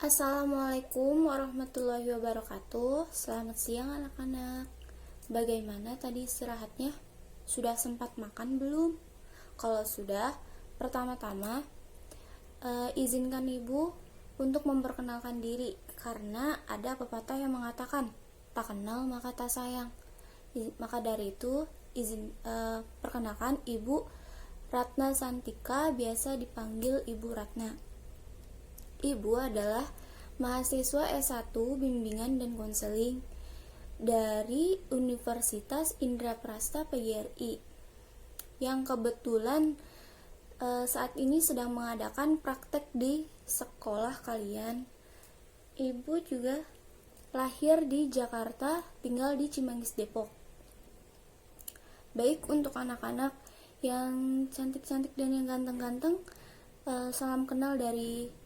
Assalamualaikum warahmatullahi wabarakatuh. Selamat siang anak-anak. Bagaimana tadi istirahatnya? Sudah sempat makan belum? Kalau sudah, pertama-tama izinkan ibu untuk memperkenalkan diri, karena ada pepatah yang mengatakan tak kenal maka tak sayang. Maka dari itu perkenalkan, Ibu Ratna Santika, biasa dipanggil Ibu Ratna. Ibu adalah mahasiswa S1 Bimbingan dan Konseling dari Universitas Indraprasta PGRI yang kebetulan saat ini sedang mengadakan praktek di sekolah kalian. Ibu juga lahir di Jakarta, tinggal di Cimanggis, Depok. Baik, untuk anak-anak yang cantik-cantik dan yang ganteng-ganteng, salam kenal dari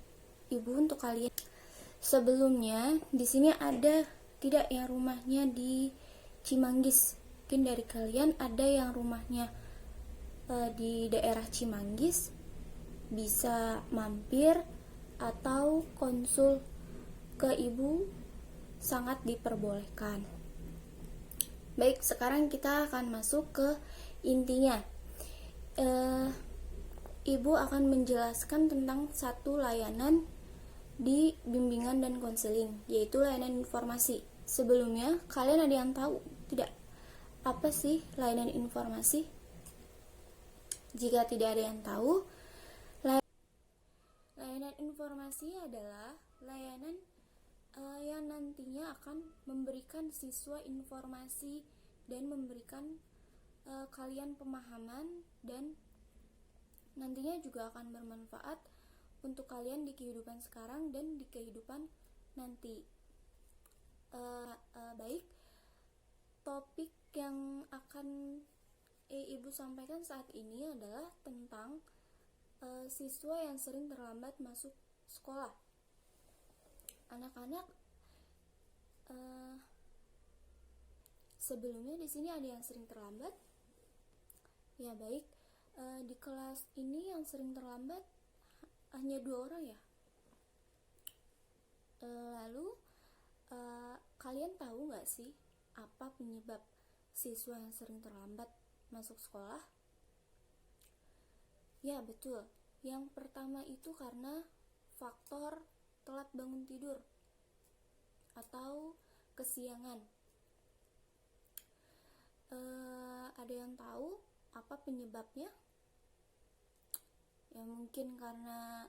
Ibu untuk kalian. Sebelumnya, di sini ada tidak yang rumahnya di Cimanggis? Mungkin dari kalian ada yang rumahnya di daerah Cimanggis, bisa mampir atau konsul ke Ibu, sangat diperbolehkan. Baik, sekarang kita akan masuk ke intinya. Ibu akan menjelaskan tentang satu layanan di bimbingan dan konseling, yaitu layanan informasi. Sebelumnya, kalian ada yang tahu tidak apa sih layanan informasi? Jika tidak ada yang tahu, layanan informasi adalah layanan yang nantinya akan memberikan siswa informasi dan memberikan kalian pemahaman, dan nantinya juga akan bermanfaat untuk kalian di kehidupan sekarang dan di kehidupan nanti. Baik, topik yang akan Ibu sampaikan saat ini adalah tentang siswa yang sering terlambat masuk sekolah. Anak-anak, sebelumnya di sini ada yang sering terlambat? Ya baik, di kelas ini yang sering terlambat hanya 2 orang ya. Lalu kalian tahu nggak sih apa penyebab siswa yang sering terlambat masuk sekolah? Ya betul, yang pertama itu karena faktor telat bangun tidur atau kesiangan. Ada yang tahu apa penyebabnya? Ya mungkin karena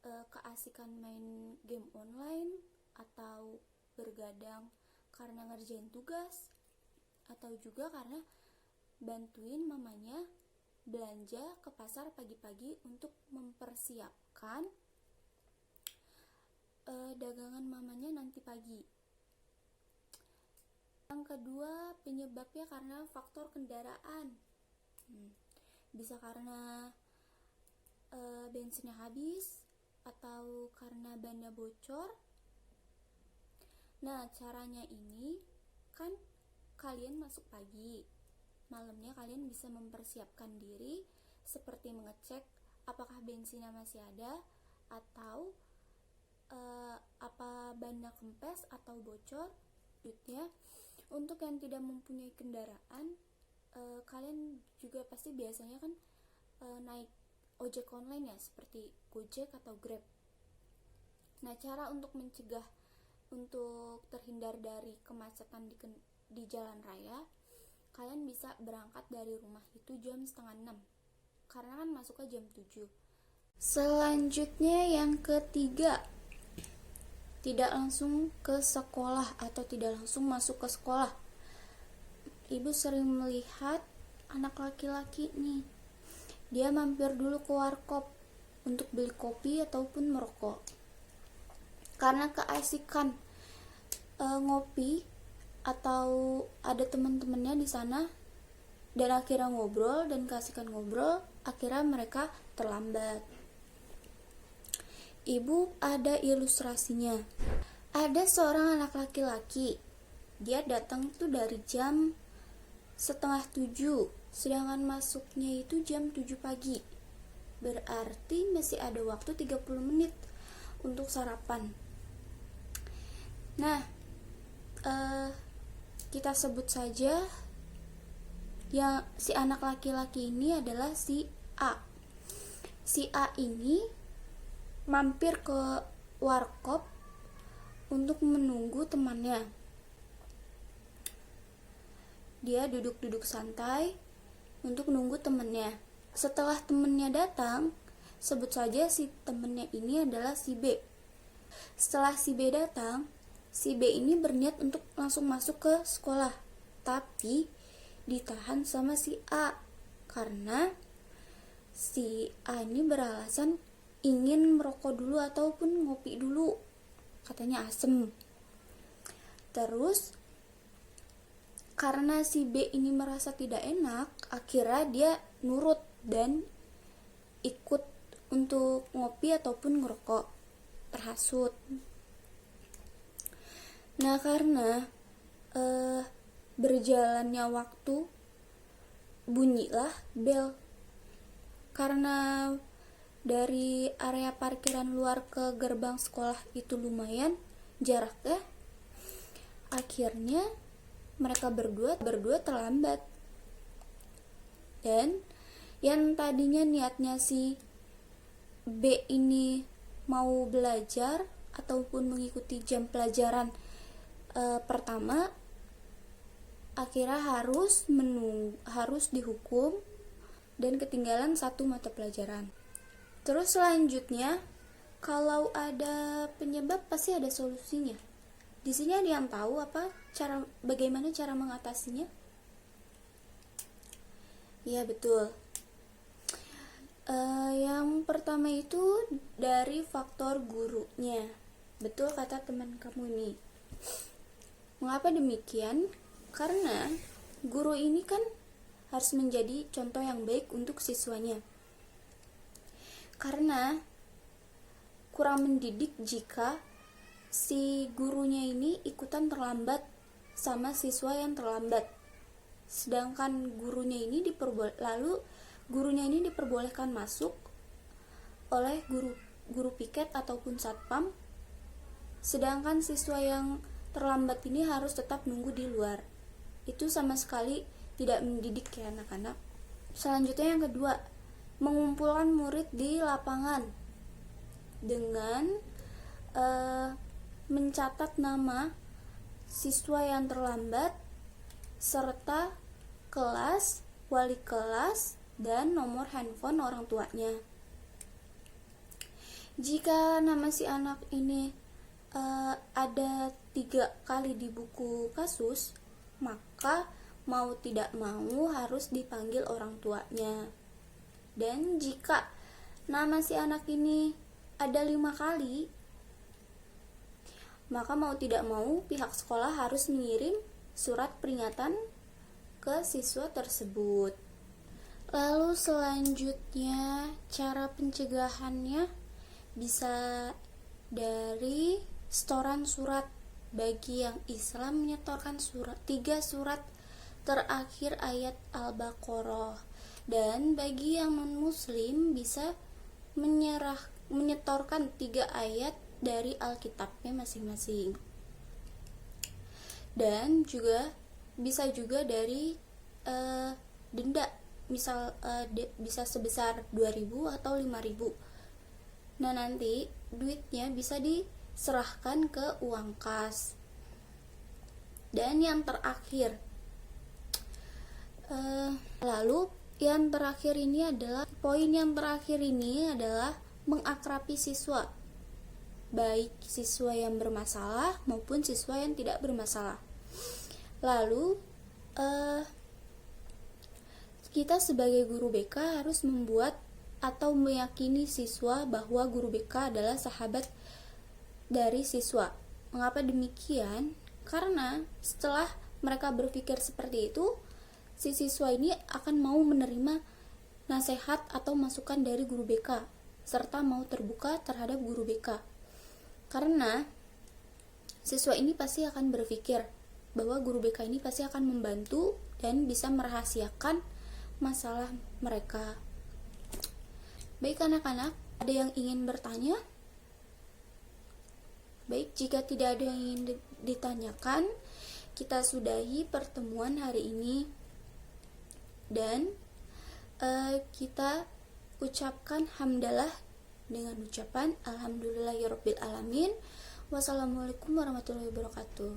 keasikan main game online, atau bergadang karena ngerjain tugas, atau juga karena bantuin mamanya belanja ke pasar pagi-pagi untuk mempersiapkan dagangan mamanya nanti pagi. Yang kedua, penyebabnya karena faktor kendaraan. Bisa karena bensinnya habis, atau karena bannya bocor. Nah, caranya ini kan kalian masuk pagi, malamnya kalian bisa mempersiapkan diri seperti mengecek apakah bensinnya masih ada, atau apa bannya kempes atau bocor. Untuk yang tidak mempunyai kendaraan, kalian juga pasti biasanya kan naik ojek online ya, seperti Gojek atau Grab. Nah, cara untuk mencegah, untuk terhindar dari kemacetan di jalan raya, kalian bisa berangkat dari rumah itu jam 5:30, karena kan masuknya jam 7. Selanjutnya yang ketiga, tidak langsung ke sekolah atau tidak langsung masuk ke sekolah. Ibu sering melihat anak laki-laki nih, dia mampir dulu ke warkop untuk beli kopi ataupun merokok. Karena keasikan ngopi atau ada teman-temannya di sana, dan akhirnya ngobrol, dan keasikan ngobrol, akhirnya mereka terlambat. Ibu ada ilustrasinya. Ada seorang anak laki-laki, dia datang tuh dari jam 6:30, sedangkan masuknya itu jam 7 pagi. Berarti masih ada waktu 30 menit. untuk sarapan. Nah, kita sebut saja yang si anak laki-laki ini adalah si A. Si A ini mampir ke warkop untuk menunggu temannya. Dia duduk-duduk santai untuk menunggu temannya. Setelah temannya datang, sebut saja si temannya ini adalah si B. Setelah si B datang, si B ini berniat untuk langsung masuk ke sekolah, tapi ditahan sama si A karena si A ini beralasan ingin merokok dulu ataupun ngopi dulu, katanya asem. Terus karena si B ini merasa tidak enak, akhirnya dia nurut dan ikut untuk ngopi ataupun ngerokok, terhasut. Nah, karena berjalannya waktu, bunyilah bel. Karena dari area parkiran luar ke gerbang sekolah itu lumayan jaraknya, akhirnya mereka berdua terlambat. Dan yang tadinya niatnya si B ini mau belajar ataupun mengikuti jam pelajaran pertama, akhirnya harus dihukum dan ketinggalan satu mata pelajaran. Terus selanjutnya, kalau ada penyebab pasti ada solusinya. Di sini ada yang tahu bagaimana cara mengatasinya? Ya, betul. Yang pertama itu dari faktor gurunya. Betul kata teman kamu ini. Mengapa demikian? Karena guru ini kan harus menjadi contoh yang baik untuk siswanya. Karena kurang mendidik jika si gurunya ini ikutan terlambat sama siswa yang terlambat. Sedangkan gurunya ini diperbolehkan masuk oleh guru piket ataupun satpam. Sedangkan siswa yang terlambat ini harus tetap nunggu di luar. Itu sama sekali tidak mendidik ya anak-anak. Selanjutnya yang kedua, mengumpulkan murid di lapangan dengan mencatat nama siswa yang terlambat serta kelas, wali kelas, dan nomor handphone orang tuanya. Jika nama si anak ini ada 3 kali di buku kasus, maka mau tidak mau harus dipanggil orang tuanya. Dan jika nama si anak ini ada 5 kali, maka mau tidak mau pihak sekolah harus mengirim surat peringatan ke siswa tersebut. Lalu selanjutnya, cara pencegahannya bisa dari setoran surat. Bagi yang Islam, menyetorkan 3 surat terakhir ayat Al-Baqarah. Dan bagi yang non-muslim bisa menyetorkan 3 ayat dari Alkitabnya masing-masing. Dan juga bisa juga dari denda, misal bisa sebesar 2.000 atau 5.000. Nah, nanti duitnya bisa diserahkan ke uang kas. Dan yang terakhir, poin yang terakhir ini adalah mengakrabi siswa, baik siswa yang bermasalah maupun siswa yang tidak bermasalah. Lalu kita sebagai guru BK harus membuat atau meyakini siswa bahwa guru BK adalah sahabat dari siswa. Mengapa demikian? Karena setelah mereka berpikir seperti itu, si siswa ini akan mau menerima nasihat atau masukan dari guru BK serta mau terbuka terhadap guru BK. Karena siswa ini pasti akan berpikir bahwa guru BK ini pasti akan membantu dan bisa merahasiakan masalah mereka. Baik anak-anak, ada yang ingin bertanya? Baik, jika tidak ada yang ingin ditanyakan, kita sudahi pertemuan hari ini dan kita ucapkan hamdalah dengan ucapan alhamdulillahirabbil alamin. Wassalamualaikum warahmatullahi wabarakatuh.